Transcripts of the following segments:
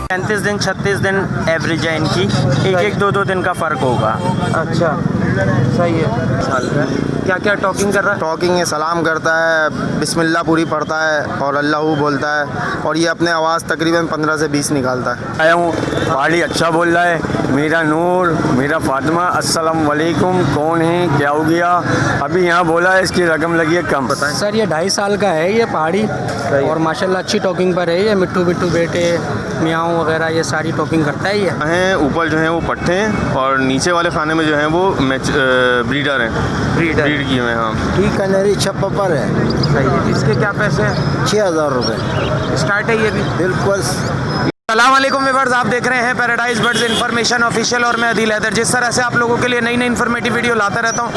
35 दिन 36 दिन एवरेज है इनकी, एक एक दो दो दिन का फ़र्क होगा। अच्छा सही है। क्या क्या टॉकिंग कर रहा है? टॉकिंग है, सलाम करता है, बिस्मिल्लाह पूरी पढ़ता है और अल्लाह बोलता है, और ये अपने आवाज़ तकरीबन 15 से 20 निकालता है। आया हूँ, पहाड़ी अच्छा बोल रहा है। मेरा नूर, मेरा फातिमा, अस्सलाम वालेकुम। कौन है, क्या हो गया? अभी यहाँ बोला है इसकी रकम लगी है कम। बताएं सर ये 2.5 साल का है ये पहाड़ी, और माशाल्लाह अच्छी टॉकिंग पर है ये। मिट्टू बिट्टू बेटे, मियाँ वगैरह ये सारी टॉकिंग करता है ये। हैं ऊपर जो हैं वो पट्टे हैं और नीचे वाले खाने में जो हैं वो ब्रीडर हैं, ब्रीड किए हुए हैं। हाँ ठीक कनेरी छप्पर है। सही है। इसके क्या पैसे हैं? 6000 रुपये स्टार्ट है ये भी। बिल्कुल। अस्सलाम वालेकुम व्यूअर्स, आप देख रहे हैं पैराडाइज बर्ड्स इन्फॉर्मेशन ऑफिशियल और मैं अदील हैदर। जिस तरह से आप लोगों के लिए नई नई इन्फॉर्मेटिव वीडियो लाता रहता हूं,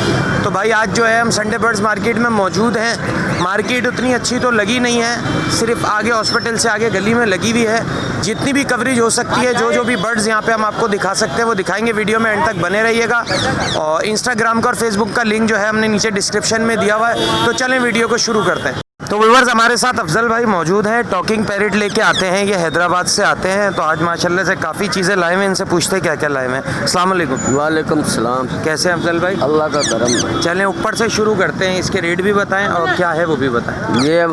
तो भाई आज जो है हम संडे बर्ड्स मार्केट में मौजूद हैं। मार्केट उतनी अच्छी तो लगी नहीं है, सिर्फ आगे हॉस्पिटल से आगे गली में लगी हुई है। जितनी भी कवरेज हो सकती है, जो भी बर्ड्स यहाँ पे हम आपको दिखा सकते हैं वो दिखाएंगे। वीडियो में एंड तक बने रहिएगा। और इंस्टाग्राम का और फेसबुक का लिंक जो है हमने नीचे डिस्क्रिप्शन में दिया हुआ है। तो चलें वीडियो को शुरू करते हैं। तो व्यूअर्स हमारे साथ अफजल भाई मौजूद हैं, टॉकिंग पैरेट लेके आते हैं, ये हैदराबाद से आते हैं। तो आज माशाल्लाह से काफ़ी चीज़ें लाए हैं, इनसे पूछते हैं क्या क्या लाए हैं। अस्सलाम वालेकुम। वालेकुम सलाम। कैसे हैं अफजल भाई? अल्लाह का करम। चलें ऊपर से शुरू करते हैं, इसके रेट भी बताएं और क्या है वो भी बताएं। ये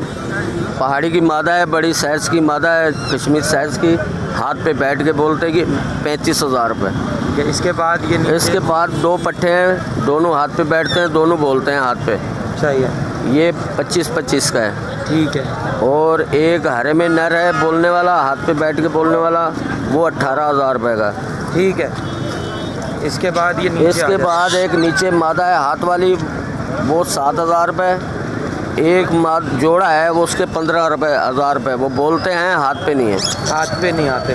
पहाड़ी की मादा है, बड़ी साइज़ की मादा है, कश्मीर साइज़ की। हाथ पे बैठ के बोलते हैं कि 35,000 रुपये। इसके बाद ये इसके बाद 2 पट्टे हैं, दोनों हाथ पे बैठते हैं, दोनों बोलते हैं हाथ पे। चाहिए, ये 25-25 का है। ठीक है। और एक हरे में नर है बोलने वाला, हाथ पे बैठ के बोलने वाला, वो 18,000 रुपये का। ठीक है। इसके बाद ये नीचे इसके बाद एक नीचे मादा है हाथ वाली, वो 7,000 रुपये। एक जोड़ा है वो उसके 15,000 रुपये। वो बोलते हैं, हाथ पे नहीं है। हाथ पे नहीं आते।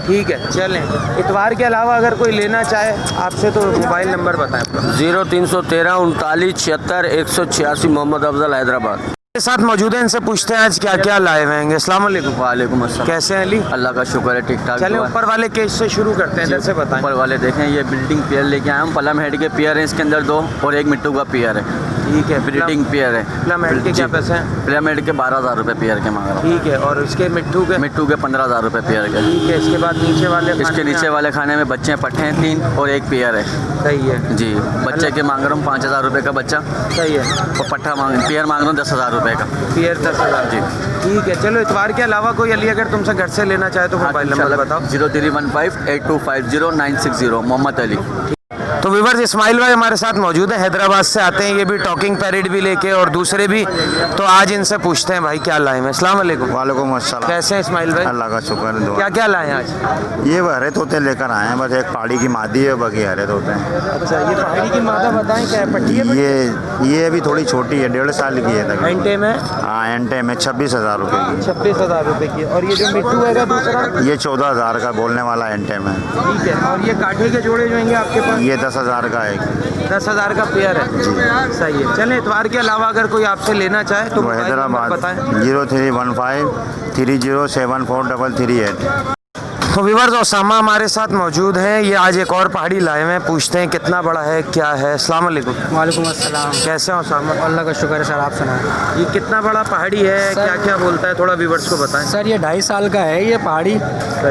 ठीक है, चलें। इतवार के अलावा अगर कोई लेना चाहे आपसे तो मोबाइल नंबर बताएं अपना। 0313 39 76 186, मोहम्मद अफजल, हैदराबाद। के साथ मौजूद है, इनसे पूछते हैं आज क्या क्या लाए हुए हैं। अस्सलाम वालेकुम। वालेकुम अस्सलाम। कैसे हैं अली? अल्लाह का शुक्र है, ठीक ठाक। चलें ऊपर वाले केस से शुरू करते हैं, इधर से बताएं। ऊपर वाले देखें, ये बिल्डिंग पेयर लेके आया हूँ। प्लम हेड के पेयर हैं इसके अंदर 2, और एक मिट्टू का पेयर है। ठीक है। ब्रीडिंग पेयर है। प्लम हेड के क्या पैसे हैं? प्लम हेड के 12,000 रुपये पेयर के मांग रहा हूँ। ठीक है। और इसके मिट्टू के? मिट्टू के 15,000 रुपये पेयर के। ठीक है। इसके बाद नीचे वाले इसके नीचे वाले खाने में बच्चे पट्टे हैं 3 और एक पेयर है। सही है जी। बच्चे के मांग रहा हूँ 5,000 रुपये का बच्चा, सही है। और पट्टा पेयर मांग रहा हूँ 10,000 रुपये का। पेयर 10,000 जी। ठीक है। चलो इतवार के अलावा कोई अली अगर तुमसे घर से लेना चाहे तो मोबाइल नंबर बताओ। 0315 8250 960, मोहम्मद अली। तो व्यूअर्स इस्माइल भाई हमारे साथ मौजूद हैं, हैदराबाद से आते हैं। ये भी टॉकिंग पैरेट भी लेके और दूसरे भी। तो आज इनसे पूछते हैं भाई क्या लाए हैं। अस्सलाम वालेकुम। वालेकुम अस्सलाम। कैसे हैं इस्माइल भाई? अल्लाह का शुक्र है। क्या क्या लाए हैं आज? ये हरे तोते लेकर आए हैं, बस एक पहाड़ी की मादी है, बाकी हरे तोते हैं। अच्छा, ये पहाड़ी की मादा बताएं क्या है? पट्टी है? ये अभी थोड़ी छोटी है, 1.5 साल की है तक। एंटे में? हाँ, एंटे में 26,000 रुपये की। 26,000 रुपये की। और ये जो मिट्टू है दूसरा? ये 14,000 का बोलने वाला एंटे में। ठीक है। और ये काठे के जोड़े जो हैं आपके पास? ये 10,000 का है। 10,000 का पेयर है। सही है। चलें इतवार के अलावा अगर कोई आपसे लेना चाहे तो वो हैदराबाद बताएं। 0315 30743338। तो व्यूअर्स ओसामा हमारे साथ मौजूद हैं, ये आज एक और पहाड़ी लाए हुए हैं। पूछते हैं कितना बड़ा है, क्या है। अस्सलाम वालेकुम। वालेकुम अस्सलाम। कैसे हैं ओसामा? अल्लाह का शुक्र है सर, आप सुनाएं। ये कितना बड़ा पहाड़ी है, सर, क्या क्या बोलता है, थोड़ा व्यूअर्स को बताएं। सर ये 2.5 साल का है ये पहाड़ी,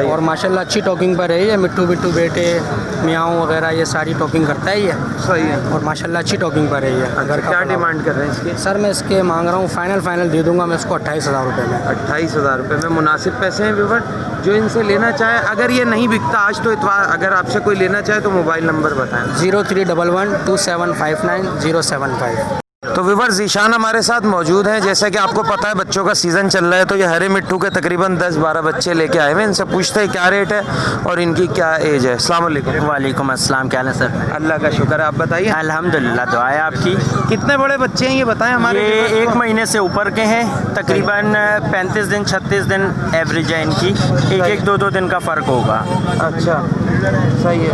और माशाल्लाह अच्छी टॉकिंग पर है ये। मिट्टू बिट्टू बेटे, मियाँ वगैरह ये सारी टॉकिंग करता है ये। सही है। और माशाल्लाह अच्छी टॉकिंग पर है ये। अगर क्या डिमांड कर रहे हैं इसके? सर मैं इसके मांग रहा हूँ फाइनल दे दूंगा मैं इसको 28,000 रुपये में। 28,000 रुपये में मुनासिब पैसे हैं व्यूअर। जो इनसे लेना चाहे, अगर ये नहीं बिकता आज तो इतवार अगर आपसे कोई लेना चाहे तो मोबाइल नंबर बताएं। 0311 2759 075। तो व्यूअर्स ज़ीशान हमारे साथ मौजूद हैं। जैसा कि आपको पता है बच्चों का सीज़न चल रहा है, तो ये हरे मिट्टू के तकरीबन 10-12 बच्चे लेके आए हैं। इनसे पूछते हैं क्या रेट है और इनकी क्या एज है। अस्सलाम वालेकुम। वालेकुम अस्सलाम। क्या है सर? अल्लाह का शुक्र है, आप बताइए। अल्हम्दुलिल्लाह, दुआ है आपकी। कितने बड़े बच्चे हैं ये बताएं हमारे। ये 1 महीने से ऊपर के हैं, तकरीबन 35 दिन 36 दिन एवरेज है इनकी, एक एक दो दो दिन का फ़र्क होगा। अच्छा, सही है।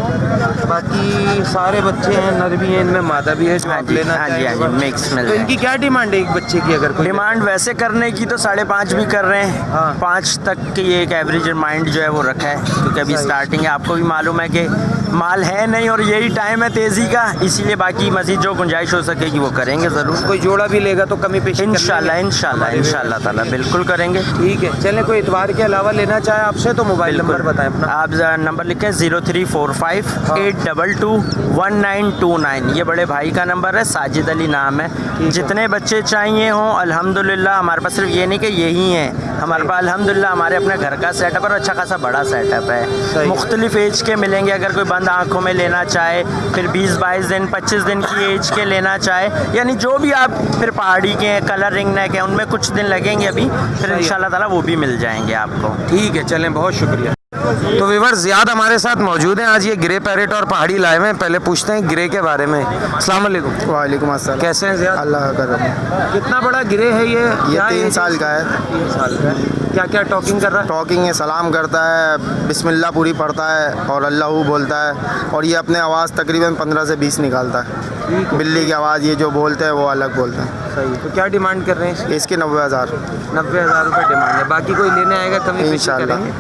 बाकी सारे बच्चे हैं, नर भी हैं, इनमें मादा भी है। हाँ जी, हाँ जी, हाँ जी, मिक्स मिल तो इनकी क्या डिमांड है एक बच्चे की? अगर कोई डिमांड वैसे करने की तो 5.5 भी कर रहे हैं। हाँ। 5 तक की एक एवरेज माइंड जो है वो रखा है, क्योंकि अभी स्टार्टिंग है। आपको भी मालूम है कि माल है नहीं और यही टाइम है तेज़ी का, इसीलिए बाकी मज़ीद जो गुंजाइश हो सकेगी वो करेंगे ज़रूर। कोई जोड़ा भी लेगा तो कमी पेशी कर इंशाल्लाह इंशाल्लाह इंशाल्लाह ताला बिल्कुल करेंगे। ठीक है। चलें, कोई इतवार के अलावा लेना चाहे आपसे तो मोबाइल नंबर बताएं अपना। आप नंबर लिखें 0345-822-1929। ये बड़े भाई का नंबर है, साजिद अली नाम है। जितने बच्चे चाहिए हों अल्हम्दुलिल्लाह, हमारे पास सिर्फ ये नहीं कि यही हैं, हमारे पास अल्हम्दुलिल्लाह हमारे अपने घर का सेटअप और अच्छा खासा बड़ा सेटअप है। मुख्तलिफ एज के मिलेंगे, अगर कोई बंद आँखों में लेना चाहे, फिर 20-22 दिन 25 दिन की एज के लेना चाहे, यानी जो भी आप, फिर पहाड़ी के हैं, कलर रिंग नेक है, उनमें कुछ दिन लगेंगे अभी, फिर इंशाल्लाह ताला वो भी मिल जाएंगे आपको। ठीक है, चलें, बहुत शुक्रिया। तो व्यूअर्स, ज़ियाद हमारे साथ मौजूद हैं। आज ये ग्रे पैरेट और पहाड़ी लाए हुए हैं। पहले पूछते हैं ग्रे के बारे में। अस्सलाम वालेकुम। वालेकुम अस्सलाम। कैसे हैं ज़ियाद? अल्लाह का करम। कितना बड़ा ग्रे है ये? क्या 3 साल का है। 3 साल का है। क्या क्या टॉकिंग कर रहा है? टॉकिंग है, सलाम करता है, बिस्मिल्लाह पूरी पढ़ता है और अल्लाहू बोलता है, और ये अपने आवाज़ तकरीबन 15 से 20 निकालता है। बिल्ली की आवाज़ ये जो बोलते हैं वो अलग बोलता है। सही। तो क्या डिमांड कर रहे हैं इसकी? इसके 90,000। 90,000 रुपये डिमांड है। बाकी कोई लेने आएगा कमी पेशी इंशाल्लाह। करेंगे।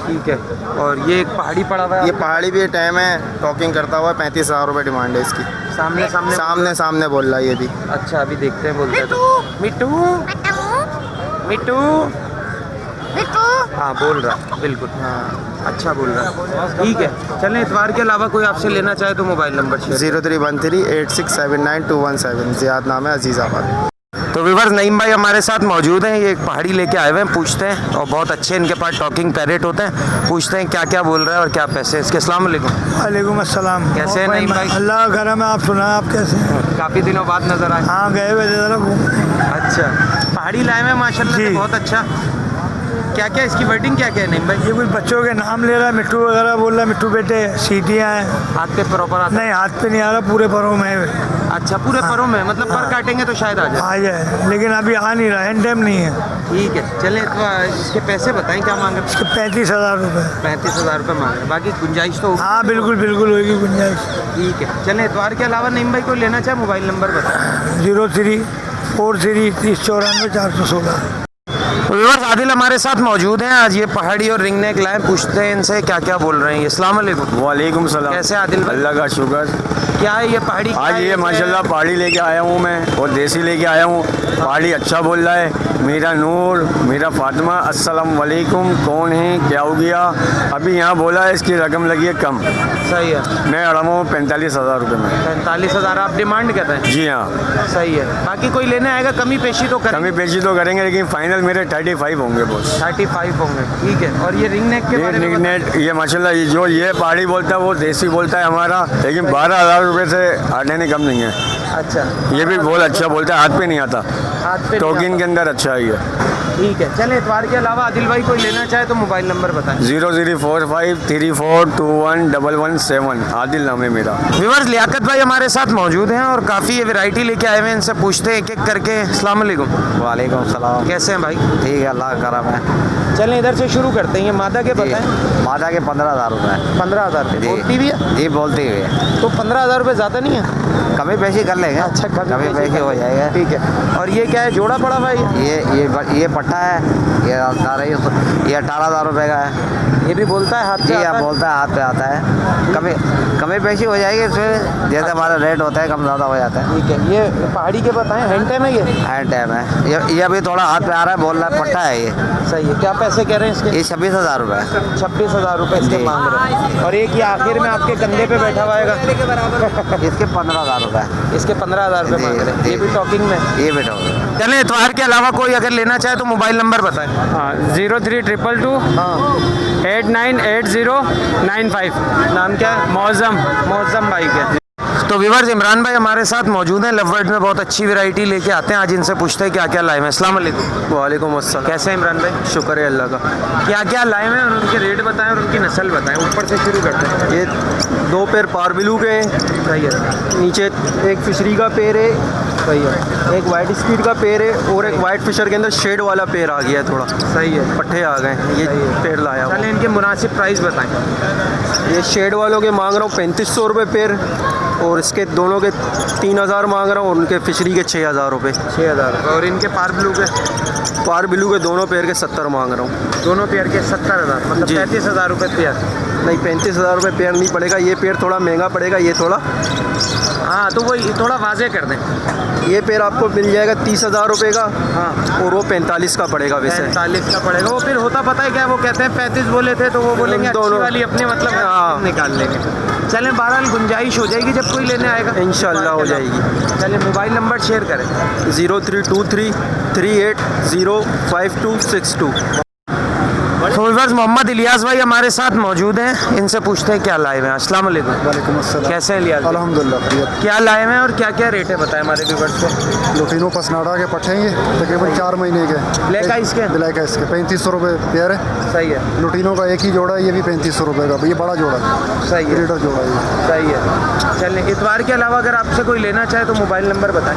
ठीक है। और ये एक पहाड़ी पड़ा हुआ है ये पहाड़ी भी टाइम है, टॉकिंग करता हुआ 35,000 रुपये डिमांड है इसकी। सामने सामने सामने सामने बोल रहा है ये भी। अच्छा, अभी देखते हैं बोलते हैं तो। मिट्टू मिट्टू हाँ, बोल रहा है, बिल्कुल। हाँ, अच्छा बोल रहा है। ठीक है। चलें, इतवार के अलावा कोई आपसे लेना चाहे तो मोबाइल नंबर शेयर। 0313867921 ज़ियाद नाम है, अजीज़ाबाद। तो व्यूअर्स, नईम भाई हमारे साथ मौजूद हैं। ये एक पहाड़ी लेके आए हुए हैं। पूछते हैं, और बहुत अच्छे इनके पास टॉकिंग पैरेट होते हैं। पूछते हैं क्या क्या बोल रहा है और क्या पैसे इसके। अस्सलाम वालेकुम। वालेकुम अस्सलाम। कैसे हैं नईम भाई? अल्लाह का करम है। आप सुनाएं, आप कैसे हैं? काफ़ी दिनों बाद नजर आए। हाँ, गए हुए थे ज़रा घूमने। अच्छा, पहाड़ी लाए हुए माशाल्लाह से, जी। बहुत अच्छा। क्या क्या इसकी वर्डिंग क्या क्या है नईम भाई? ये कुछ बच्चों के नाम ले रहा है, मिट्टू वगैरह बोल रहा है, मिट्टू बेटे, सीटियाँ हैं। हाथ पे प्रॉपर आता है? नहीं, हाथ पे नहीं आ रहा, पूरे परों में है। अच्छा, पूरे परों में, मतलब पर काटेंगे तो शायद आ जाए। आ जाए, लेकिन अभी आ नहीं रहा, एंड टाइम नहीं है। ठीक है। चलें, तो इसके पैसे बताएं क्या मांग रहे हैं? इसके 35,000 रुपये। 35,000 रुपये मांग रहे हैं। बाकी गुंजाइश तो होगी? हाँ, बिल्कुल बिल्कुल होगी गुंजाइश। ठीक है। चलें, इतवार के अलावा नईम भाई को लेना चाहे मोबाइल नंबर बताएं। 0343309416। व्यूअर्स, आदिल हमारे साथ मौजूद हैं। आज ये पहाड़ी और रिंग नेक लाए। पूछते हैं इनसे क्या क्या बोल रहे हैं। अस्सलाम वालेकुम। वालेकुम सलाम। कैसे आदिल भाई? अल्लाह का शुक्र। क्या है ये पहाड़ी? आज ये माशाल्लाह पहाड़ी लेके आया हूँ मैं, और देसी लेके आया हूँ। पहाड़ी अच्छा बोल रहा है, मेरा नूर, मेरा फातिमा, अस्सलाम वालेकुम, कौन है, क्या हो गया। अभी यहाँ बोला है इसकी रकम लगी है कम। सही है। मैं अड़ा हूँ 45,000 रुपये में। 45,000 आप डिमांड कर रहे हैं? जी हाँ। सही है। बाकी कोई लेने आएगा कमी पेशी तो करेंगे? कमी पेशी तो करेंगे, लेकिन फाइनल मेरे 35 होंगे बॉस। 35 होंगे। ठीक है। और ये रिंग नेक के बारे में बताएं। ये माशाल्लाह ये जो ये पहाड़ी बोलता है वो देसी बोलता है हमारा, लेकिन 12,000 रुपये से आने नहीं कम नहीं है। अच्छा, ये भी बहुत अच्छा बोलता है, हाथ पे नहीं आता, हाथ पे टोकिन के अंदर अच्छा है ये। ठीक है। चलें, इतवार के अलावा आदिल भाई कोई लेना चाहे तो मोबाइल नंबर बताएं। 004534211117। आदिल नाम है मेरा। व्यूअर्स, लियाकत भाई हमारे साथ मौजूद हैं और काफ़ी ये वैरायटी लेके आए हुए हैं। इनसे पूछते हैं एक एक करके। अस्सलाम वालेकुम। वालेकुम सलाम। कैसे हैं भाई? ठीक है, अल्लाह का करम है। चलें, इधर से शुरू करते हैं। ये मादा के बताएं। मादा के 15,000 रुपये। 15,000 रुपये बोलती भी है? जी, बोलती हुई है। तो 15,000 रुपये ज़्यादा नहीं है? कमी पेशी कर लेंगे। अच्छा, कमी पेशी हो जाएगा। ठीक है। और ये क्या है, जोड़ा पड़ा हुआ है? ये पट्टा है, ये 18,000 रुपये का है। ये भी बोलता है हाथ जी पे हाँ, आता है? बोलता है, हाथ पे आता है। कमी पेशी हो जाएगी इसमें, जैसे हमारा रेट होता है कम ज़्यादा हो जाता है। ठीक है। ये पहाड़ी के बताएं, हैंड टाइम है ये? हैंड टाइम है। ये अभी थोड़ा हाथ पे आ रहा है, बोल रहा है, पट्टा है ये। सही है। क्या पैसे कह रहे हैं इसके? ये 26,000 रुपये। 26,000 रुपये इसके जी। मांग रहे हैं। और एक ही आखिर में आपके कंधे पे बैठा हुआ है? इसके 15,000 रुपये। इसके 15,000 रुपये जी, मांग रहे हैं। जी। ये भी टॉकिंग में? ये बेटा होगा। चलें, इतवार के अलावा कोई अगर लेना चाहे तो मोबाइल नंबर बताएं। हाँ 0322898095। नाम क्या है? मौज़म। मौज़म भाई के। तो व्यूअर्स, इमरान भाई हमारे साथ मौजूद हैं। लव बर्ड में बहुत अच्छी वैरायटी लेके आते हैं। आज इनसे पूछते हैं क्या क्या लाए हैं। अस्सलाम वालेकुम। वालेकुम अस्सलाम। कैसे हैं इमरान भाई? शुक्र है अल्लाह का। क्या क्या लाए हैं और उनके रेट बताएं और उनकी नस्ल बताएं। ऊपर से शुरू करते हैं। ये 2 पैर पारबिलू के हैं, सही है। नीचे एक फिशरी का पेड़ है, सही है। एक वाइट स्पीड का पेड़ है, और एक वाइट फिशर के अंदर शेड वाला पेड़ आ गया है थोड़ा। सही है। पट्टे आ गए, ये पेड़ लाया हुआ। चलें, इनके मुनासिब प्राइस बताएं। ये शेड वालों के मांग रहा हूँ 3500 रुपये पेड़, और इसके दोनों के 3000 मांग रहा हूँ और उनके फिशरी के 6000 रुपये। 6000 और इनके पार ब्लू के पार ब्लू के दोनों पेयर के 70 मांग रहा हूँ। दोनों पेयर के 70,000 मतलब जी। 35,000 रुपये पेयर। नहीं 35,000 रुपये पेयर नहीं पड़ेगा, ये पेयर थोड़ा महंगा पड़ेगा, ये थोड़ा। हाँ तो वही थोड़ा वाजे कर दें। ये पेयर आपको मिल जाएगा 30,000 रुपये का। हाँ और वो 45 का पड़ेगा वैसे। 45 का पड़ेगा। वो फिर होता पता है क्या, वो कहते हैं 35 बोले थे तो वो बोलेंगे अच्छी दोनों। वाली अपने मतलब हाँ। निकाल लेंगे। चलें बहरहाल गुंजाइश हो जाएगी जब कोई लेने आएगा, इंशाल्लाह हो जाएगी। चलें मोबाइल नंबर शेयर करें। 0323 3805 तो व्यूअर्स मोहम्मद इलियास भाई हमारे साथ मौजूद हैं, इनसे पूछते हैं क्या लाए हुए हैं। अस्सलाम वालेकुम। वालेकुम अस्सलाम। कैसे हैं इलियास भाई? अल्हम्दुलिल्लाह बढ़िया। क्या लाए हुए हैं और क्या क्या रेट है बताएं हमारे व्यूअर्स को। लोटिनो पसनाडा के पट्टे हैं, ये तकरीबन 4 महीने के। ब्लैक आइस के? ब्लैक आइस के 3500 रुपये पेयर है। सही है। लोटिनो का एक ही जोड़ा है, ये भी 3500 रुपये का। ये बड़ा जोड़ा है, सही है। ब्रीडर जोड़ा है ये। सही है। चलें इतवार के अलावा अगर आपसे कोई लेना चाहे तो मोबाइल नंबर बताएं।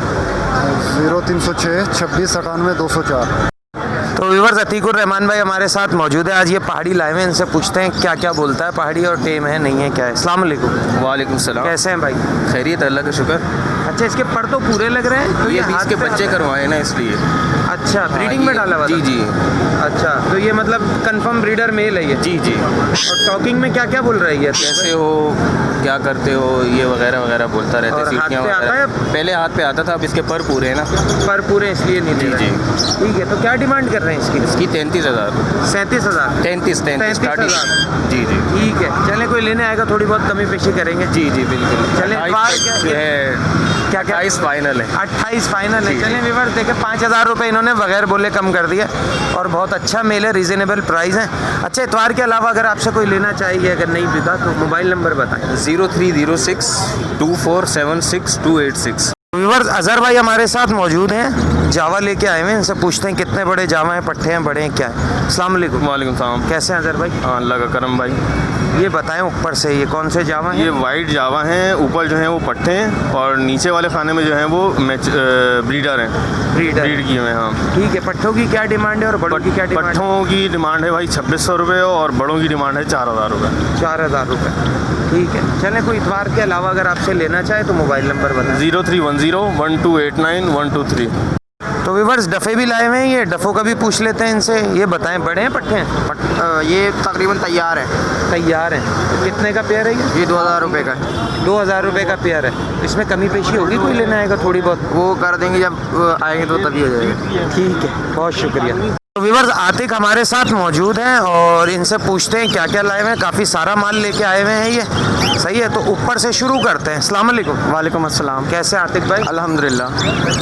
0306 26 98 204। तो व्यूअर्स अतीकुर रहमान भाई हमारे साथ मौजूद है। आज ये पहाड़ी लाए हुए हैं, इनसे पूछते हैं क्या क्या बोलता है पहाड़ी और टेम है नहीं है क्या है। अस्सलाम वालेकुम। वालेकुम सलाम। कैसे हैं भाई? खैरियत अल्लाह का शुक्र। अच्छा इसके पर तो पूरे लग रहे हैं तो ये 20 हाथ के पे बच्चे आता है? करवाए ना इसलिए। अच्छा ब्रीडिंग में डाला हुआ था? जी जी अच्छा तो ये मतलब कंफर्म ब्रीडर मेल है ये? जी जी। और टॉकिंग में क्या क्या बोल रहा है ये? कैसे हो, क्या करते हो, ये वगैरह वगैरह बोलता रहता है। और हाथ सीटियाँ पे आता वगैरह है? पहले हाथ पे आता था, अब इसके पर पूरे हैं ना। पर पूरे इसलिए नहीं जी ले रहे जी। हैं। ठीक है तो क्या डिमांड कर रहे हैं इसकी? इसकी 33,000। 37,000। 33 स्टार्टिंग। 33,000। जी जी ठीक है चलें कोई लेने आएगा थोड़ी बहुत कमी पेशी करेंगे। जी जी बिल्कुल। चलें, 28 बार क्या- जो है क्या क्या 28 फाइनल है। 28 फाइनल है। जी। चलें व्यूअर्स देखें 5,000 रुपये इन्होंने बगैर बोले कम कर दिया और बहुत अच्छा मेल है, रीजनेबल प्राइस है। अच्छा इतवार के अलावा अगर आपसे कोई लेना चाहिए अगर नहीं बिका तो मोबाइल नंबर बताएं। 0306 2476 286। व्यूअर्स अजहर भाई हमारे साथ मौजूद हैं, जावा लेके आए हुए हैं, इनसे पूछते हैं कितने बड़े जावा हैं, पट्टे हैं, बड़े हैं, क्या है। अस्सलाम वालेकुम। वालेकुम सलाम। कैसे हैं अजहर भाई? हाँ, अल्लाह का करम भाई। ये बताएं ऊपर से ये कौन से जावा हैं? ये वाइट जावा हैं, ऊपर जो है वो पट्टे हैं और नीचे वाले खाने में जो है वो ब्रीडर हैं। ब्रीड किए हुए हैं। हाँ ठीक है पट्टों की क्या डिमांड है और बड़ों की क्या डिमांड है? पट्ठों की डिमांड है भाई 2600 रुपये और बड़ों की डिमांड है 4000 रुपये। 4,000 रुपये। ठीक है चलें कोई इतवार के अलावा अगर आपसे लेना चाहे तो मोबाइल नंबर बताएं। 0310 1289 123। तो व्यूअर्स डफ़े भी लाए हुए हैं, ये डफ़ों का भी पूछ लेते हैं इनसे। ये बताएं बड़े हैं पट्टे हैं? ये तकरीबन तैयार है। तैयार हैं। तो कितने का पेयर है ये? 2000 रुपये का है। 2,000 रुपये का पेयर है। इसमें कमी पेशी होगी कोई लेना आएगा थोड़ी बहुत? वो कर देंगे जब आएंगे तो तभी हो जाएगा। ठीक है बहुत शुक्रिया। तो व्यूअर्स आतिक हमारे साथ मौजूद हैं और इनसे पूछते हैं क्या क्या लाए हुए हैं। काफ़ी सारा माल लेके आए हुए हैं ये, सही है। तो ऊपर से शुरू करते हैं। अस्सलाम वालेकुम। वालेकुम अस्सलाम। कैसे आतिक भाई? अल्हम्दुलिल्लाह।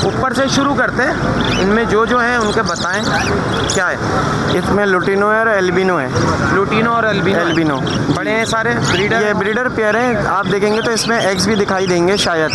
ऊपर से शुरू करते हैं, इनमें जो हैं उनके बताएं क्या है। इसमें लुटिनो है और एल्बिनो है। लुटिनो और एल्बिनो। एल्बिनो बड़े हैं सारे ब्रीडर? ये ब्रीडर पेयर है। आप देखेंगे तो इसमें एग्स भी दिखाई देंगे शायद।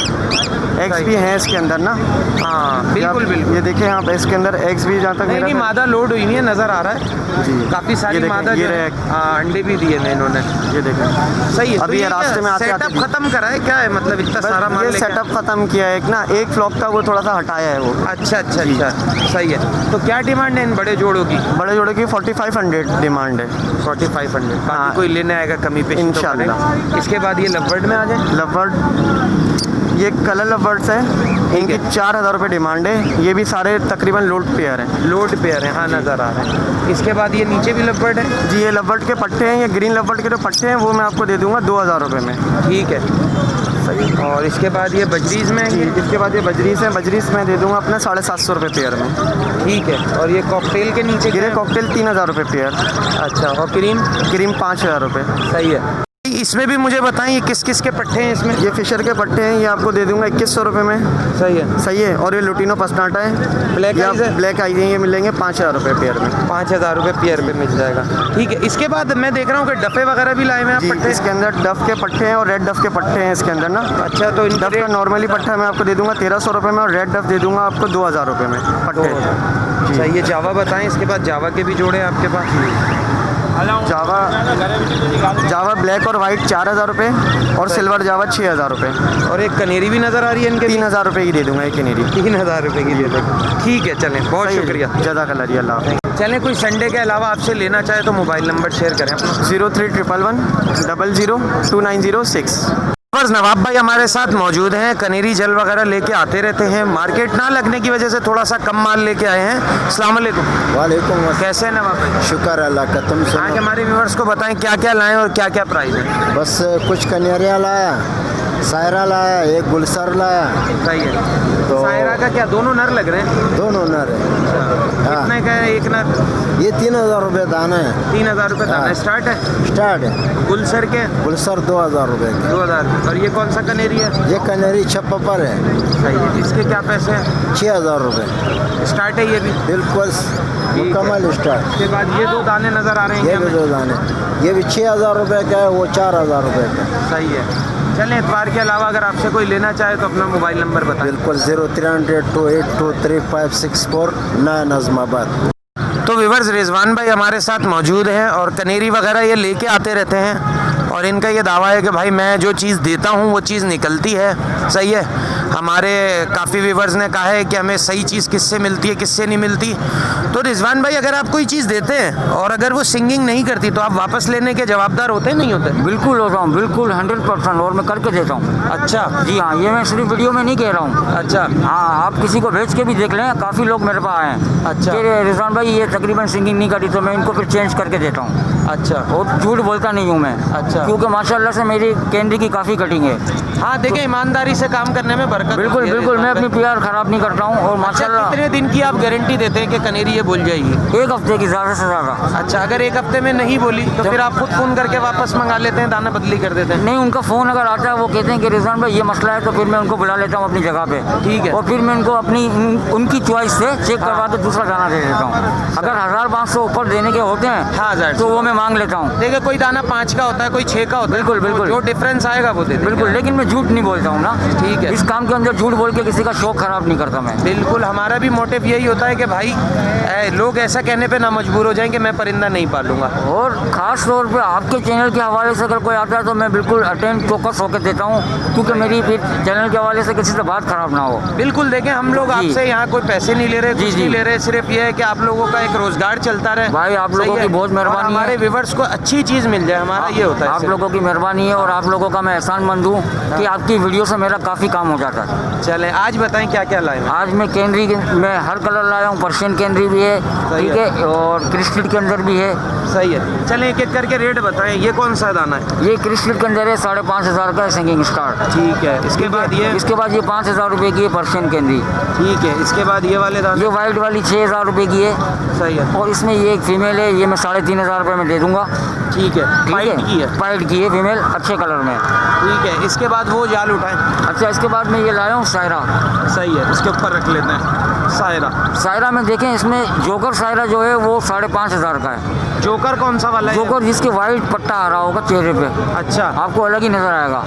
एग्स भी हैं इसके अंदर ना। हाँ बिल्कुल आप बिल्कुल। ये देखें आप इसके अंदर एग्स भी जहाँ तक नहीं मेरा नहीं मादा लोड हुई नहीं है, नज़र आ रहा है जी। काफ़ी सारी ये देखें, मादा ये जो है। रहे। हाँ अंडे भी दिए हैं इन्होंने। ये देखें सही है। अभी ये रास्ते में आते सेटअप खत्म करा है क्या है मतलब इतना सारा माल ये लेके? सेटअप खत्म किया है। एक ना एक फ्लॉक था वो थोड़ा सा हटाया है वो। अच्छा अच्छा अच्छा सही है। तो क्या डिमांड है इन बड़े जोड़ों की? बड़े जोड़े की 4500 डिमांड है। 4500। हाँ। कोई लेने आएगा कमी पे इंशाल्लाह। इसके बाद ये लवबर्ड में आ जाए। लवबर्ड ये कलर लवबर्ड्स है, इनकी 4000 रुपये डिमांड है। ये भी सारे तकरीबन लोड पेयर हैं। लोड पेयर है हाँ नज़र आ रहा है। इसके बाद ये नीचे भी लवबर्ड है? जी ये लवबर्ड के पट्टे हैं, ये ग्रीन लवबर्ड के जो पट्टे हैं वो मैं आपको दे दूंगा 2000 रुपये में। ठीक है सही। और इसके बाद ये बजरीज में जी है? इसके बाद ये बजरीस हैं, बजरीस मैं दे दूंगा अपने 750 रुपये पेयर में। ठीक है। और ये कॉकटेल के नीचे गिरे कॉकटेल 3000 रुपये पेयर। अच्छा और क्रीम? क्रीम 5000 रुपये। सही है। इसमें भी मुझे बताएं ये किस किस के पट्टे हैं इसमें? ये फिशर के पट्टे हैं, ये आपको दे दूंगा 2100 रुपये में। सही है। सही है। और ये लुटिनो पसनाटा है, ब्लैक आइज है? ब्लैक आइज हैं, ये मिलेंगे 5000 रुपये पेयर में। 5,000 रुपये पेयर पे मिल जाएगा। ठीक है। इसके बाद मैं देख रहा हूँ कि डफे वगैरह भी लाए हुए हैं जी आप पट्टे? इसके अंदर डफ के पट्टे हैं और रेड डफ के पट्टे हैं इसके अंदर ना। अच्छा तो इन डफ का नॉर्मली पट्टा मैं आपको दे दूंगा 1300 रुपये में और रेड डफ दे दूंगा आपको 2000 रुपये में पट्टे। सही है। जावा बताएं इसके बाद जावा के भी जोड़े हैं आपके पास? जावा ब्लैक और वाइट 4000 रुपये और सिल्वर जावा 6000 रुपये। और एक कनेरी भी नज़र आ रही है इनके? 3000 रुपये की दे दूंगा एक कनेरी। 3000 रुपये की दे दो। ठीक है चलें बहुत शुक्रिया। जज़ाकल्लाह अल्लाह। चलें कोई संडे के अलावा आपसे लेना चाहे तो मोबाइल नंबर शेयर करें अपना। 0311 00 2906। पर नवाब भाई हमारे साथ मौजूद हैं, कनेरी जल वगैरह लेके आते रहते हैं। मार्केट ना लगने की वजह से थोड़ा सा कम माल लेके आए हैं। अस्सलाम वालेकुम। वालेकुम कैसे हैं नवाब भाई? शुक्र अल्लाह का। तुम आज सुनो। हमारे व्यूअर्स को बताएं क्या क्या लाएं और क्या क्या प्राइस है। बस कुछ कनेरिया लाया, सायरा लाया, एक गुलसर लाया। सही है। तो- सायरा का क्या दोनों नर लग रहे हैं? दोनों नर है। हाँ। कितने का है एक नर? ये 3000 रुपये दाना है। 3000 रुपये दाना हाँ। स्टार्ट है। स्टार्ट है। गुलसर के गुलसर 2000 रुपये की। 2000। और ये कौन सा कनेरी है? ये कनेरी छप्पा पर है। सही है। इसके क्या पैसे हैं? 6000 रुपये। स्टार्ट है ये भी? बिल्कुल मुकम्मल स्टार्ट। उसके बाद ये दो दाने नजर आ रहे हैं ये भी हमें। दो दाने, ये भी 6000 रुपये का है, वो 4000 रुपये का। सही है। चलें, इतवार के अलावा अगर आपसे कोई लेना चाहे तो अपना मोबाइल नंबर बताएं। बिल्कुल 0300 282 3564 नया नज़माबाद। तो व्यूअर्स, रिजवान भाई हमारे साथ मौजूद हैं और कनेरी वगैरह ये लेके आते रहते हैं और इनका ये दावा है कि भाई मैं जो चीज़ देता हूँ वो चीज़ निकलती है। सही है। हमारे काफ़ी व्यूअर्स ने कहा है कि हमें सही चीज़ किससे मिलती है किससे नहीं मिलती। तो रिजवान भाई, अगर आप कोई चीज़ देते हैं और अगर वो सिंगिंग नहीं करती तो आप वापस लेने के जवाबदार होते हैं नहीं होते? बिल्कुल होता हूँ, बिल्कुल 100%, और मैं करके देता हूँ। अच्छा जी हाँ, ये मैं सिर्फ वीडियो में नहीं कह रहा हूँ। अच्छा। हाँ, आप किसी को भेज के भी देख लें, काफ़ी लोग मेरे पास आए हैं। अच्छा। कि रिजवान भाई ये तकरीबन सिंगिंग नहीं करी, तो मैं इनको फिर चेंज करके देता हूँ। अच्छा। और झूठ बोलता नहीं हूँ मैं। अच्छा। क्योंकि माशाल्लाह से मेरी कैंडी की काफ़ी कटिंग है। हाँ, देखिए ईमानदारी से काम करने में बरकत बिल्कुल होती है बिल्कुल, मैं रिजवान अपनी भाई। PR ख़राब नहीं करता हूँ। और अच्छा, माशाल्लाह कितने दिन की आप गारंटी देते हैं कि कनेरी ये बोल जाएगी? 1 हफ्ते की ज़्यादा से ज़्यादा। अच्छा, अगर 1 हफ्ते में नहीं बोली तो फिर आप खुद फ़ोन करके वापस मंगा लेते हैं, दाना बदली कर देते हैं? नहीं, उनका फ़ोन अगर आता है, वो कहते हैं कि रिजवान भाई ये मसला है, तो फिर मैं उनको बुला लेता हूँ अपनी जगह पे। ठीक है। और फिर मैं उनको अपनी उनकी चॉइस से चेक करवा के दूसरा दाना दे देता हूँ। अगर 1500 ऊपर देने के होते हैं हाँ, 1000 तो वो मैं मांग लेता हूँ। देखिए, कोई दाना 5 का होता है, कोई 6 का होता है। बिल्कुल, बिल्कुल। जो डिफरेंस आएगा वो दे देंगे। बिल्कुल, लेकिन मैं झूठ नहीं बोलता हूँ ना। ठीक है। इस काम के अंदर झूठ बोल के किसी का शौक खराब नहीं करता मैं। बिल्कुल, हमारा भी मोटिव यही होता है कि भाई लोग ऐसा कहने पे ना मजबूर हो जाएं कि मैं परिंदा नहीं पालूंगा। और ख़ास तौर पे आपके चैनल के हवाले से अगर कोई आता है तो मैं बिल्कुल अटेंड फोकस होकर देता हूँ, क्योंकि मेरी फिर चैनल के हवाले से किसी से बात खराब ना हो। बिल्कुल, देखें, हम लोग जी। आपसे यहाँ कोई पैसे नहीं ले रहे, जी, कुछ जी। नहीं ले रहे, सिर्फ ये है कि आप लोगों का एक रोजगार चलता रहे। भाई, आप सही लोगों है? की बहुत मेहरबानी और हमारे है। व्यूवर्स को अच्छी चीज़ मिल जाए, हमारा ये होता है। आप सिर्फ। लोगों की मेहरबानी है और आप लोगों का मैं एहसानमंद हूँ कि आपकी वीडियो से मेरा काफ़ी काम हो जाता है। चलें, आज बताएं क्या क्या लाए हैं? आज मैं कैनरी में हर कलर लाया हूँ। पर्शियन कैनरी भी है, सही ठीक है, और क्रिस्टल के अंदर भी है। सही है। चलें, एक एक करके रेट बताएं। ये कौन सा दाना है? ये क्रिस्टल के अंदर है, 5500 का है सिंगिंग स्टार। ठीक है। इसके बाद ये? इसके बाद ये 5000 रुपये की है पर्शियन कैनरी। ठीक है। इसके बाद ये वाले दाने? ये वाइट वाली 6000 रुपये की है। सही है। और इसमें ये एक फीमेल है, ये मैं 3500 रुपये में दे दूंगा। ठीक है। ठीक वाइट की है? वाइट की है फीमेल, अच्छे कलर में। ठीक है। इसके बाद वो जाल उठाएं। अच्छा, इसके बाद मैं ये लाया हूँ सायरा। सही है। इसके ऊपर रख लेते हैं सायरा। सायरा में देखें, इसमें जोकर सायरा जो है वो 5500 का है। जोकर कौन सा वाला है? जोकर जिसके वाइट पट्टा आ रहा होगा चेहरे पे, अच्छा, आपको अलग ही नजर आएगा।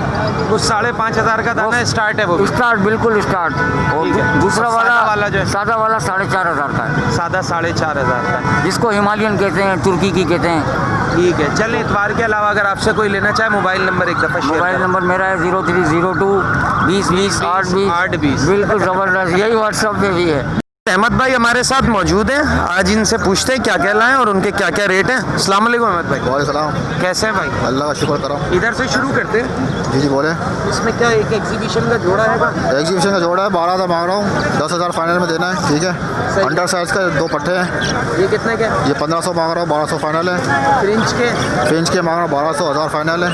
कुछ 5500 का दाना स्टार्ट है वो? स्टार्ट, बिल्कुल स्टार्ट। और ठीक है। दूसरा और वाला सादा वाला जो है? सादा वाला 4500 का है, सादा 4500 का। जिसको हिमालयन कहते हैं, तुर्की की कहते हैं। ठीक है। चलें, इतवार के अलावा अगर आपसे कोई लेना चाहे, मोबाइल नंबर एक दफ़ा शेयर मोबाइल करें। नंबर मेरा है 0302 20 20 820। बिल्कुल ज़बरदस्त, यही व्हाट्सएप पे भी है। अहमद भाई हमारे साथ मौजूद हैं। आज इनसे पूछते हैं क्या क्या लाएं और उनके क्या क्या रेट हैं। अस्सलाम वालेकुम अहमद भाई। वालेकुम, कैसे हैं भाई? अल्लाह का शुक्र करो। इधर से शुरू करते हैं। जी जी बोले। इसमें क्या एक एग्जीबिशन का जोड़ा है? एग्जीबिशन का जोड़ा है, 12 मांग रहा हूँ, 10,000 फाइनल में देना है। ठीक है। सही। अंडर साइज का 2 पट्टे हैं। ये कितने के? ये 1500 मांग रहा हूँ, 1200 फाइनल है। फ्रिंच के? फ्रेंच के मांग रहा हूँ 1200, 1000 फाइनल है।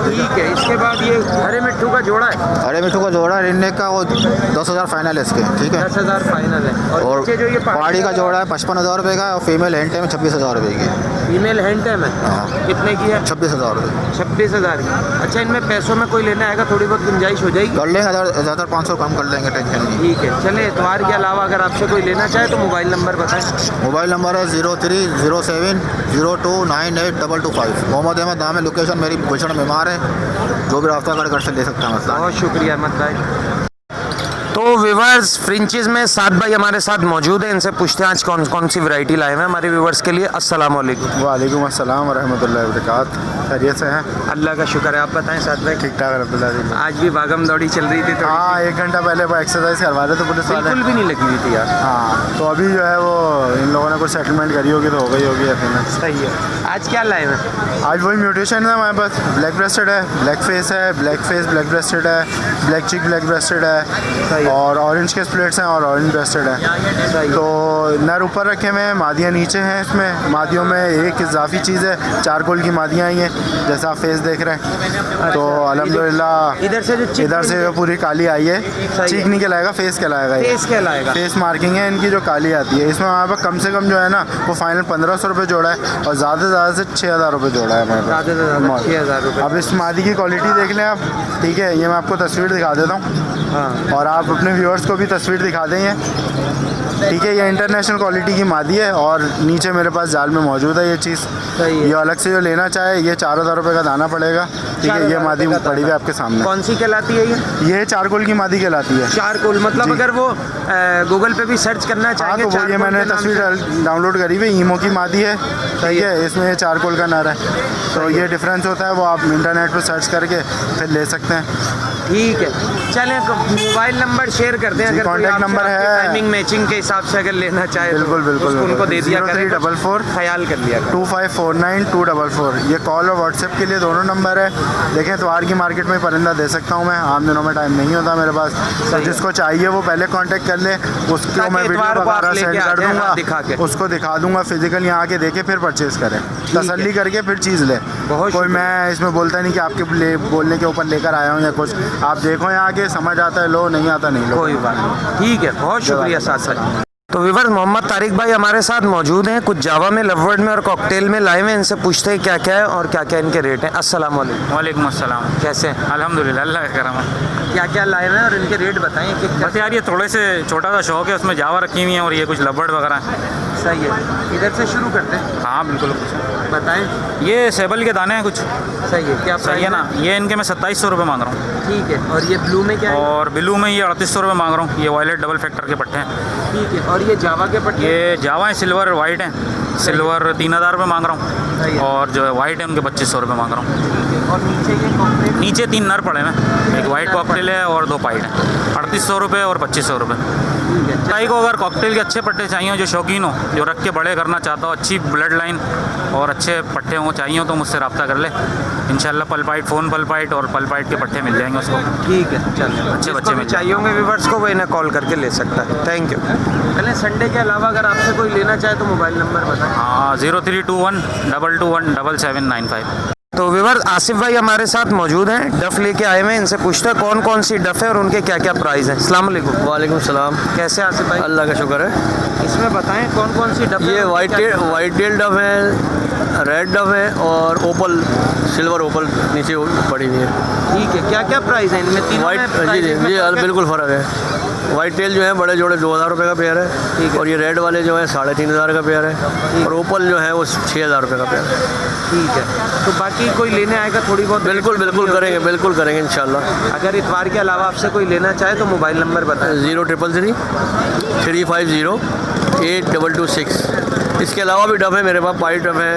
ठीक है। इसके बाद ये हरे मिट्टू का जोड़ा है? अरे मिठू का जोड़ा है, रिन्ने का, वो 10,000 फाइनल है इसके। ठीक है। 10,000 फाइनल है। और नीचे जो ये पहाड़ी का जोड़ा है 55,000 रुपये का, और फीमेल हैंड टाइम 26,000 रुपये की। फीमेल हैंड टाइम है? हाँ। कितने की है? 26,000 रुपये। 26,000 की। अच्छा, इनमें पैसों में कोई लेना आएगा, थोड़ी बहुत गुंजाइश हो जाएगी? कर लेंगे, 1,500 कम कर लेंगे, टेंशन नहीं। ठीक है। चले, इतवार के अलावा अगर आपसे कोई लेना चाहे तो मोबाइल नंबर बताएं। मोबाइल नंबर है 0307 0298 मोहम्मद अहमद नाम है, लोकेशन मेरी गुलशन मेमार है। जो भी रास्ता कर से ले सकते हैं। मतलब बहुत शुक्रिया अहमद भाई। तो व्यूवर्स फ्रिंचेस में सात भाई हमारे साथ मौजूद हैं, इनसे पूछते हैं आज कौन कौन सी वैरायटी लाए हैं हमारे व्यूवर्स के लिए। अस्सलाम वालेकुम। वालेकुम अस्सलाम वरहमतुल्लाहि वबरकातुहू। खैरियत से हैं? अल्लाह का शुक्र है, आप बताएं साथ भाई। ठीक ठाक अलहमदुलिल्लाह। आज भी भागम दौड़ी चल रही थी तो हाँ, 1 घंटा पहले वो एक्सरसाइज करवा रहे थे पुलिस वाले। बिल्कुल भी नहीं लगी हुई थी यार। हाँ, तो अभी जो है वो इन लोगों ने कुछ सेटलमेंट करी होगी तो हो गई होगी यकीनन। सही है। आज क्या लाए हैं? आज वही म्यूटेशन है हमारे पास। ब्लैक ब्रेस्टेड है, ब्लैक फेस है, ब्लैक फेस ब्लैक ब्रेस्टेड है, ब्लैक चिक ब्लैक ब्रेस्टेड है और ऑरेंज के स्प्लिट्स हैं और ऑरेंज ब्रेस्टेड है। तो नर ऊपर रखे हुए हैं, मादियाँ नीचे हैं। इसमें मादियों में एक इजाफी चीज़ है, चारकोल की मादियाँ आई हैं जैसा आप फेस देख रहे हैं। तो अल्हम्दुलिल्लाह इधर से जो पूरी काली आई है। चीक नहीं कहलाएगा, फेस कहलाएगा। फेस कहलाएगा। फेस मार्किंग है इनकी जो काली आती है। इसमें हमारे पास कम से कम जो है ना वो फाइनल 1500 रुपये जोड़ा है और ज़्यादा से 6000 रुपये जोड़ा है हमारे पास। ज़्यादा से ज़्यादा 6000 रुपये। अब इस मादी की क्वालिटी देख लें आप, ठीक है। ये मैं आपको तस्वीर दिखा देता हूँ। हाँ। और आप अपने व्यूअर्स को भी तस्वीर दिखा दें ये, ठीक है। ये इंटरनेशनल क्वालिटी की मादी है और नीचे मेरे पास जाल में मौजूद है ये चीज़। ये अलग से जो लेना चाहे ये 4000 रुपये का दाना पड़ेगा, ठीक है। ये मादी पड़ी हुई आपके सामने। कौन सी कहलाती है ये चारकोल की मादी कहलाती है। चारकोल मतलब अगर वो गूगल पे भी सर्च करना हाँ, चाहेंगे तो वो ये मैंने तस्वीर डाउनलोड करी हुई ईमो की मादी है, ठीक है। इसमें ये चारकोल का नर है, तो ये डिफरेंस होता है वो आप इंटरनेट पर सर्च करके फिर ले सकते हैं। ठीक है, चलें मोबाइल नंबर शेयर करते हैं अगर कोई कॉन्टैक्ट नंबर है टाइमिंग मैचिंग के हिसाब से अगर लेना चाहे तो बिल्कुल बिल्कुल उनको दे दिया करें। 0344 ख्याल कर लिया 2549 ये कॉल और व्हाट्सएप के लिए दोनों नंबर है। देखें इतवार की मार्केट में परिंदा दे सकता हूँ मैं, आम दिनों में टाइम नहीं होता मेरे पास। तो जिसको चाहिए वो पहले कांटेक्ट कर ले, उसको मैं वीडियो वगैरह सेंड कर दूँगा, उसको दिखा दूँगा फिजिकल यहाँ के देखे फिर परचेज़ करें, तसल्ली करके फिर चीज़ ले। कोई मैं इसमें बोलता नहीं कि आपके बोलने के ऊपर लेकर आया हूँ या कुछ। आप देखो यहाँ के, समझ आता है लो, नहीं आता नहीं लो, कोई बात नहीं। ठीक है, बहुत शुक्रिया साथ। तो विवर मोहम्मद तारिक भाई हमारे साथ मौजूद हैं, कुछ जावा में, लववर्ड में और कॉकटेल में लाए हुए। इनसे पूछते हैं क्या क्या है और क्या क्या इनके रेट हैं। अस्सलाम वालेकुम। वालेकुम अस्सलाम। कैसे हैं? अल्हम्दुलिल्लाह, अल्लाह का करम है। क्या क्या लाए हुए हैं और इनके रेट बताएं कि बस यार ये थोड़े से छोटा सा शौक है, उसमें जावा रखी हुई है और ये कुछ लववर्ड वगैरह है। सही है, इधर से शुरू करते हैं। हाँ बिल्कुल, बताएं। ये सेबल के दाने हैं कुछ। सही है, क्या सही है ना? ये इनके मैं 2700 रुपये मांग रहा हूँ। ठीक है, और ये ब्लू में क्या है? और ब्लू में ये 3800 रुपये मांग रहा हूँ। ये वायलेट डबल फैक्टर के पट्टे हैं। ठीक है, और ये जावा के पट्टे? ये जावा है, सिल्वर वाइट है। सिल्वर 3000 रुपये मांग रहा हूँ और जो है वाइट है उनके 2500 रुपये मांग रहा हूँ। और नीचे ये कॉकटेल? नीचे 3 नर पड़े हैं, एक वाइट कॉकटेल है और 2 पाइट हैं। 3800 रुपये और 2500 रुपये। भाई को अगर कॉकटेल के अच्छे पट्टे चाहिए, जो शौकीन हो, जो रख के बड़े करना चाहता हो, अच्छी ब्लड लाइन और अच्छे पट्टे हों चाहिए तो मुझसे रब्ता कर ले। इंशाल्लाह पलपाइट, फ़ोन पलपाइट और पलपाइट के पट्टे मिल जाएंगे उसको। ठीक है, चलिए। अच्छे बच्चे मिल चाहिए होंगे व्यूवर्स को, वो इन्हें कॉल करके ले सकता है। Thank you. पहले संडे के अलावा अगर आपसे कोई लेना चाहे तो मोबाइल नंबर बताएं। हाँ, 0321 221 7795। तो व्यूवर आसिफ भाई हमारे साथ मौजूद हैं, डफ़ लेके आए हुए हैं। इनसे पूछते हैं कौन कौन सी डफ़ है और उनके क्या क्या प्राइस है। अस्सलाम वालेकुम। वालेकुम सलाम। कैसे आसिफ भाई? अल्लाह का शुक्र है। इसमें बताएं कौन कौन सी डफ़ है। ये वाइट टेल डफ है, रेड डफ है और ओपल, सिल्वर ओपल नीचे पड़ी हुई है। ठीक है, क्या क्या प्राइस है इनमें? तीनों वाइट में जी बिल्कुल फ़र्क है। वाइट टेल जो है बड़े जोड़े 2000 रुपये का पेयर है और ये रेड वाले जो है 3500 का पेयर है और ओपल जो है वो 6000 रुपये का पेयर है। ठीक है, तो बाकी कोई लेने आएगा थोड़ी बहुत? बिल्कुल करेंगे इंशाल्लाह। अगर इतवार के अलावा आपसे कोई लेना चाहे तो मोबाइल नंबर बताएं। 0333 350 8226। इसके अलावा भी डफ है मेरे पास, पाइट डफ है,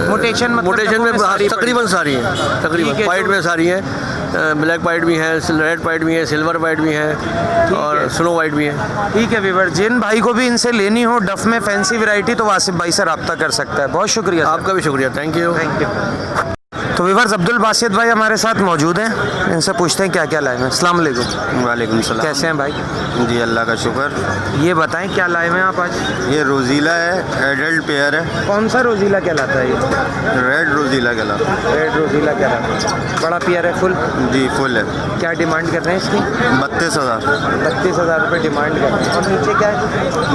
मोटेशन में तकरीबन सारी हैं, तकरीबन पाइट में सारी हैं। ब्लैक पाइट भी है, रेड पाइट भी है, सिल्वर पाइट भी है और स्नो वाइट भी है। ठीक है व्यूवर, जिन भाई को भी इनसे लेनी हो डफ में फैंसी वैरायटी तो आसिफ भाई से रब्ता कर सकता है। बहुत शुक्रिया। आपका भी शुक्रिया, थैंक यू। तो व्यूवर्स अब्दुल बासित भाई हमारे साथ मौजूद हैं, इनसे पूछते हैं क्या क्या लाए हैं। अस्सलाम वालेकुम। वालेकुम सलाम। कैसे हैं भाई? जी अल्लाह का शुक्र। ये बताएं क्या लाए हैं आप आज? ये रोज़ीला है, एडल्ट पेयर है। कौन सा रोज़ीला कहलाता है ये? रेड रोज़ीला कहलाता है। रेड रोज़ीला कहलाता है। बड़ा पेयर है, फुल? जी फुल है। क्या डिमांड कर रहे हैं इसकी? 32,000। 32,000 रुपये डिमांड कर रहे हैं। और नीचे क्या है?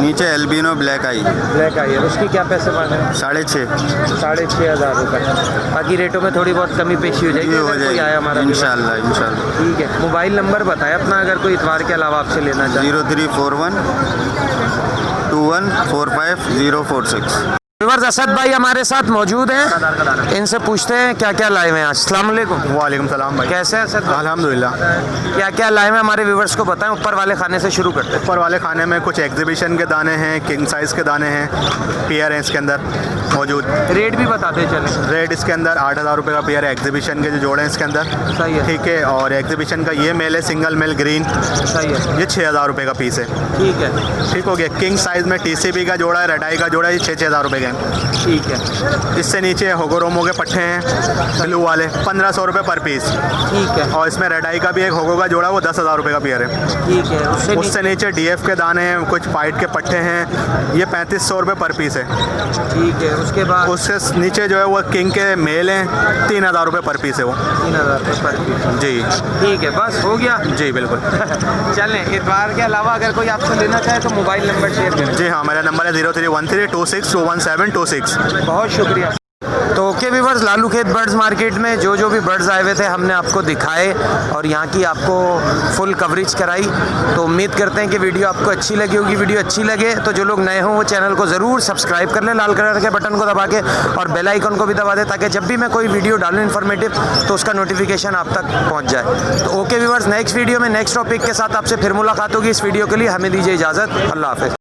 नीचे एल्बिनो ब्लैक आई। ब्लैक आई है, उसकी क्या पैसे मांग रहे हैं? 6,500। 6,500 रुपये। बाकी रेटों में थोड़ी बहुत कमी पेशी हो जाएगी हो कोई आया हमारा? इंशाल्लाह। ठीक है, मोबाइल नंबर बताएं अपना अगर कोई इतवार के अलावा आपसे लेना चाहे। 0341 2145 046। व्यूअर्स असद भाई हमारे साथ मौजूद हैं, इनसे पूछते हैं क्या क्या लाए हुए हैं आज। अस्सलाम वालेकुम। वालेकुम सलाम भाई। कैसे हैं असद भाई? अल्हम्दुलिल्लाह। क्या क्या लाए हुए हैं हमारे व्यूअर्स को बताएं। ऊपर वाले खाने से शुरू करते हैं। ऊपर वाले खाने में कुछ एग्जीबिशन के दाने हैं, किंग साइज़ के दाने हैं, पेयर हैं इसके अंदर मौजूद। रेट भी बताते चले। रेट इसके अंदर 8,000 रुपये का पेयर है, एग्जीबिशन के जो जोड़े हैं इसके अंदर। सही है। ठीक है। और एग्जीबिशन का ये मेल है, सिंगल मेल ग्रीन, सही है। ये 6,000 रुपये का पीस है। ठीक है। ठीक हो गया। किंग साइज़ में TCB का जोड़ा है, रेडाई का जोड़ा है, ये 6,000 रुपये के हैं। ठीक है। इससे नीचे होगोरोमो के पट्टे हैं ब्लू वाले, 1,500 रुपये पर पीस। ठीक है। और इसमें रेडाई का भी एक होगो का जोड़ा, वो 10,000 रुपये का पेयर है। ठीक है। उससे नीचे DF के दाने हैं, कुछ पाइट के पट्टे हैं, ये 3,500 रुपये पर पीस है। ठीक है। उसके बाद उससे नीचे जो है वो किंग के मेल हैं, 3,000 रुपये पर पीस है वो। 3,000 रुपये पर पीस। जी ठीक है, बस हो गया। जी बिल्कुल। चलें, इतवार के अलावा अगर कोई आपसे लेना चाहे तो मोबाइल नंबर शेयर करें। जी हाँ, मेरा नंबर है 031326217216। बहुत शुक्रिया। तो ओके व्यूअर्स, लालू खेत बर्ड्स मार्केट में जो भी बर्ड्स आए हुए थे हमने आपको दिखाए और यहाँ की आपको फुल कवरेज कराई। तो उम्मीद करते हैं कि वीडियो आपको अच्छी लगी होगी। वीडियो अच्छी लगे तो जो लोग नए हों वो चैनल को ज़रूर सब्सक्राइब कर लें लाल कलर के बटन को दबा के, और बेल आइकन को भी दबा दें ताकि जब भी मैं कोई वीडियो डालूँ इन्फॉर्मेटिव तो उसका नोटिफिकेशन आप तक पहुँच जाए। तो ओके व्यूअर्स, नेक्स्ट वीडियो में नेक्स्ट टॉपिक के साथ आपसे फिर मुलाकात होगी। इस वीडियो के लिए हमें दीजिए इजाज़त। अल्लाह हाफ़िज़।